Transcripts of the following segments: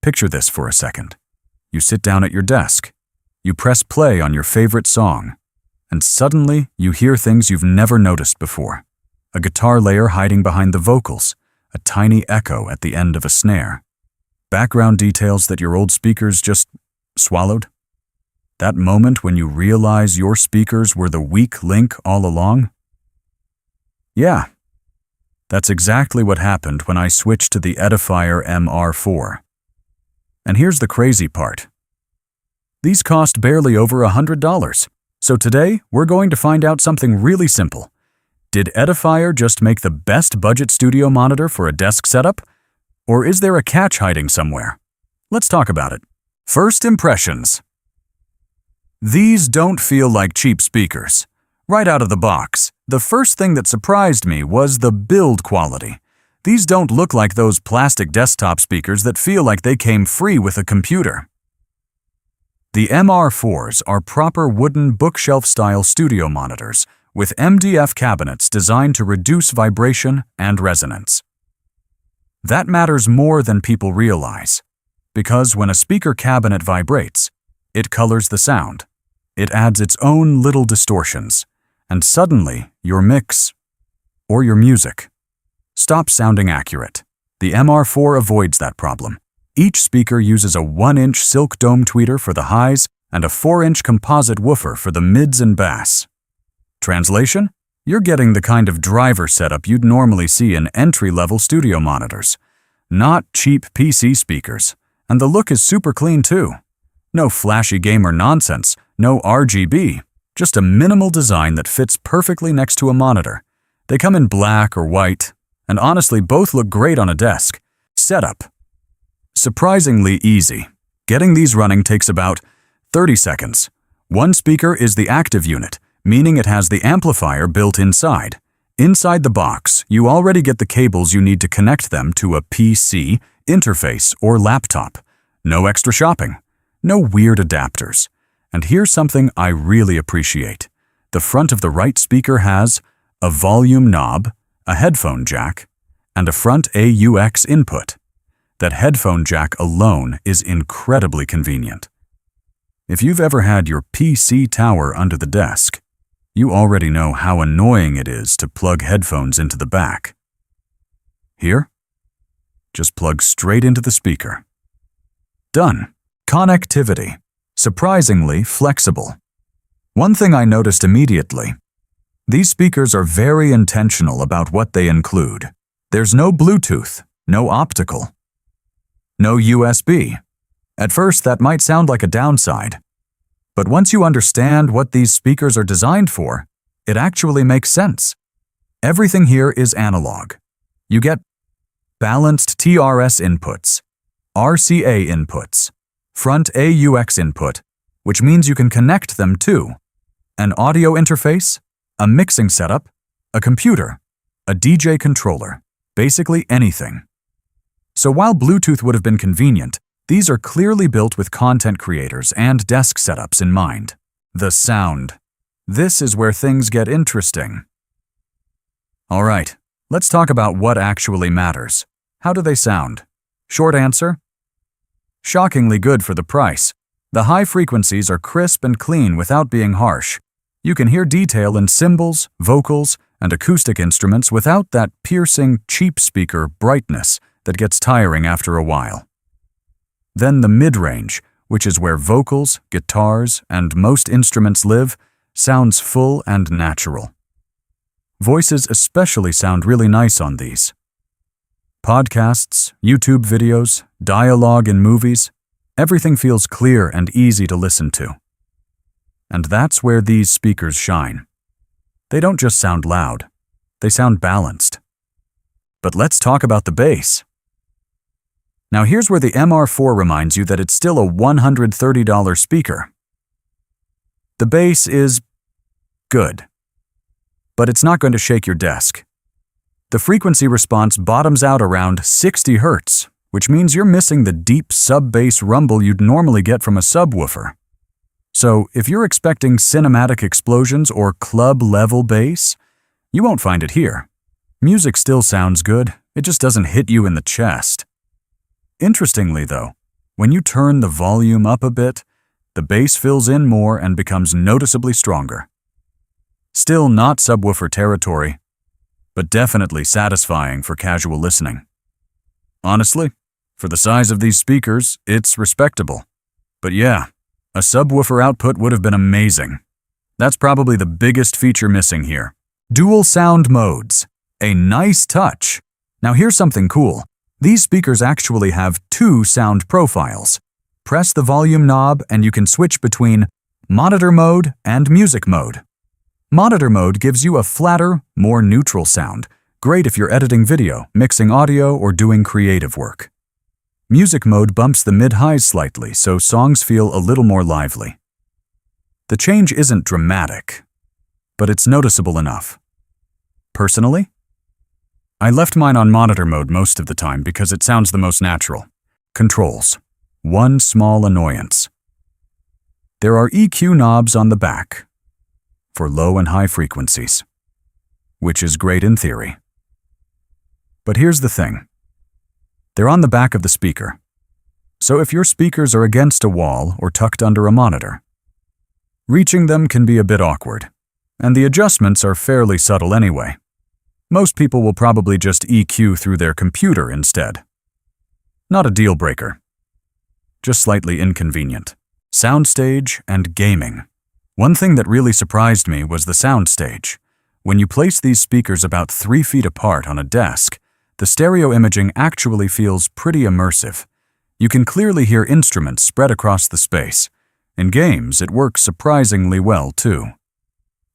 Picture this for a second. You sit down at your desk. You press play on your favorite song. And suddenly, you hear things you've never noticed before. A guitar layer hiding behind the vocals. A tiny echo at the end of a snare. Background details that your old speakers just swallowed. That moment when you realize your speakers were the weak link all along? Yeah, that's exactly what happened when I switched to the Edifier MR4. And here's the crazy part. These cost barely over $100. So today, we're going to find out something really simple. Did Edifier just make the best budget studio monitor for a desk setup? Or is there a catch hiding somewhere? Let's talk about it. First impressions. These don't feel like cheap speakers. Right out of the box, the first thing that surprised me was the build quality. These don't look like those plastic desktop speakers that feel like they came free with a computer. The MR4s are proper wooden bookshelf-style studio monitors with MDF cabinets designed to reduce vibration and resonance. That matters more than people realize, because when a speaker cabinet vibrates, it colors the sound. It adds its own little distortions, and suddenly your mix, or your music, stops sounding accurate. The MR4 avoids that problem. Each speaker uses a 1-inch silk dome tweeter for the highs and a 4-inch composite woofer for the mids and bass. Translation? You're getting the kind of driver setup you'd normally see in entry-level studio monitors. Not cheap PC speakers. And the look is super clean too. No flashy gamer nonsense, no RGB, just a minimal design that fits perfectly next to a monitor. They come in black or white, and honestly both look great on a desk. Setup. Surprisingly easy. Getting these running takes about 30 seconds. One speaker is the active unit, meaning it has the amplifier built inside. Inside the box, you already get the cables you need to connect them to a PC, interface, or laptop. No extra shopping. No weird adapters. And here's something I really appreciate. The front of the right speaker has a volume knob, a headphone jack, and a front AUX input. That headphone jack alone is incredibly convenient. If you've ever had your PC tower under the desk, you already know how annoying it is to plug headphones into the back. Here, just plug straight into the speaker. Done. Connectivity. Surprisingly flexible. One thing I noticed immediately. These speakers are very intentional about what they include. There's no Bluetooth, no optical, no USB. At first, that might sound like a downside. But once you understand what these speakers are designed for, it actually makes sense. Everything here is analog. You get balanced TRS inputs, RCA inputs, front AUX input, which means you can connect them to an audio interface, a mixing setup, a computer, a DJ controller, basically anything. So while Bluetooth would have been convenient, these are clearly built with content creators and desk setups in mind. The sound. This is where things get interesting. All right, let's talk about what actually matters. How do they sound? Short answer? Shockingly good for the price. The high frequencies are crisp and clean without being harsh. You can hear detail in cymbals, vocals, and acoustic instruments without that piercing, cheap speaker brightness that gets tiring after a while. Then the mid-range, which is where vocals, guitars, and most instruments live, sounds full and natural. Voices especially sound really nice on these. Podcasts, YouTube videos, dialogue in movies, everything feels clear and easy to listen to. And that's where these speakers shine. They don't just sound loud, they sound balanced. But let's talk about the bass. Now here's where the MR4 reminds you that it's still a $130 speaker. The bass is good, but it's not going to shake your desk. The frequency response bottoms out around 60 Hz, which means you're missing the deep sub-bass rumble you'd normally get from a subwoofer. So if you're expecting cinematic explosions or club-level bass, you won't find it here. Music still sounds good, it just doesn't hit you in the chest. Interestingly though, When you turn the volume up a bit, the bass fills in more and becomes noticeably stronger. Still not subwoofer territory, but definitely satisfying for casual listening. Honestly, for the size of these speakers, it's respectable. But yeah, a subwoofer output would have been amazing. That's probably the biggest feature missing here. Dual sound modes. A nice touch. Now here's something cool. These speakers actually have 2 sound profiles. Press the volume knob and you can switch between monitor mode and music mode. Monitor mode gives you a flatter, more neutral sound. Great if you're editing video, mixing audio, or doing creative work. Music mode bumps the mid-highs slightly, so songs feel a little more lively. The change isn't dramatic, but it's noticeable enough. Personally, I left mine on monitor mode most of the time because it sounds the most natural. Controls. One small annoyance. There are EQ knobs on the back for low and high frequencies, which is great in theory. But here's the thing. They're on the back of the speaker. So if your speakers are against a wall or tucked under a monitor, reaching them can be a bit awkward, and the adjustments are fairly subtle anyway. Most people will probably just EQ through their computer instead. Not a deal breaker, just slightly inconvenient. Soundstage and gaming. One thing that really surprised me was the soundstage. When you place these speakers about 3 feet apart on a desk, the stereo imaging actually feels pretty immersive. You can clearly hear instruments spread across the space. In games, it works surprisingly well, too.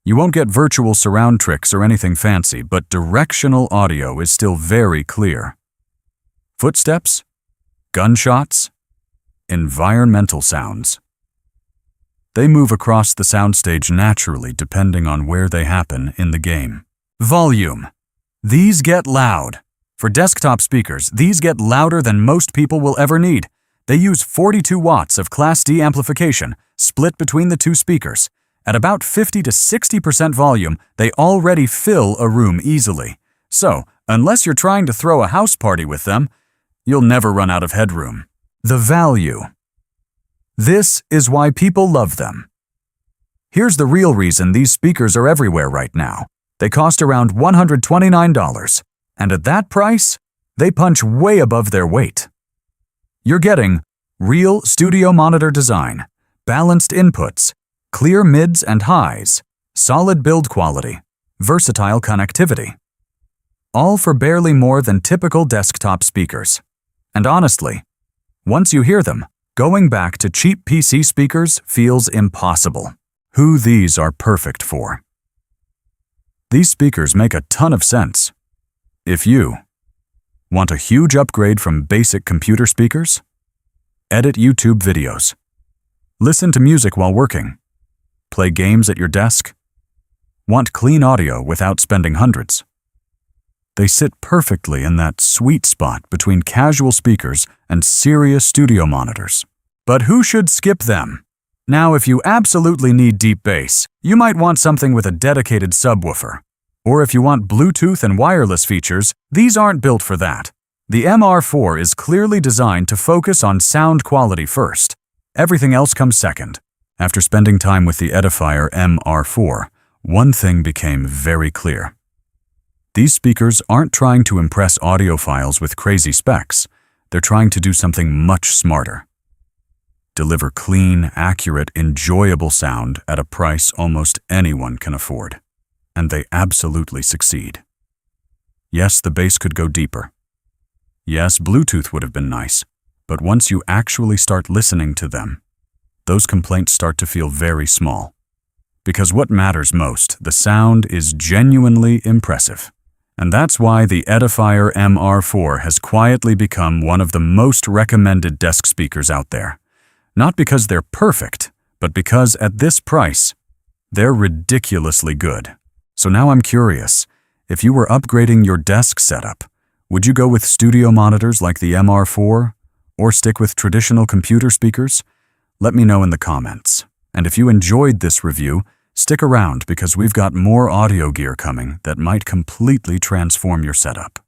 You won't get virtual surround tricks or anything fancy, but directional audio is still very clear. Footsteps, gunshots, environmental sounds. They move across the soundstage naturally depending on where they happen in the game. Volume. These get loud. For desktop speakers, these get louder than most people will ever need. They use 42 watts of Class D amplification, split between the 2 speakers. At about 50 to 60% volume, they already fill a room easily. So, unless you're trying to throw a house party with them, you'll never run out of headroom. The value. This is why people love them. Here's the real reason these speakers are everywhere right now. They cost around $129, and at that price, they punch way above their weight. You're getting real studio monitor design, balanced inputs, clear mids and highs, solid build quality, versatile connectivity. All for barely more than typical desktop speakers. And honestly, once you hear them, going back to cheap PC speakers feels impossible. Who these are perfect for. These speakers make a ton of sense. If you want a huge upgrade from basic computer speakers, edit YouTube videos, listen to music while working, play games at your desk, want clean audio without spending hundreds. They sit perfectly in that sweet spot between casual speakers and serious studio monitors. But who should skip them? Now, if you absolutely need deep bass, you might want something with a dedicated subwoofer. Or if you want Bluetooth and wireless features, these aren't built for that. The MR4 is clearly designed to focus on sound quality first. Everything else comes second. After spending time with the Edifier MR4, one thing became very clear. These speakers aren't trying to impress audiophiles with crazy specs. They're trying to do something much smarter. Deliver clean, accurate, enjoyable sound at a price almost anyone can afford. And they absolutely succeed. Yes, the bass could go deeper. Yes, Bluetooth would have been nice. But once you actually start listening to them, those complaints start to feel very small. Because what matters most, the sound is genuinely impressive. And that's why the Edifier MR4 has quietly become one of the most recommended desk speakers out there. Not because they're perfect, but because at this price, they're ridiculously good. So now I'm curious, if you were upgrading your desk setup, would you go with studio monitors like the MR4 or stick with traditional computer speakers? Let me know in the comments. And if you enjoyed this review, stick around because we've got more audio gear coming that might completely transform your setup.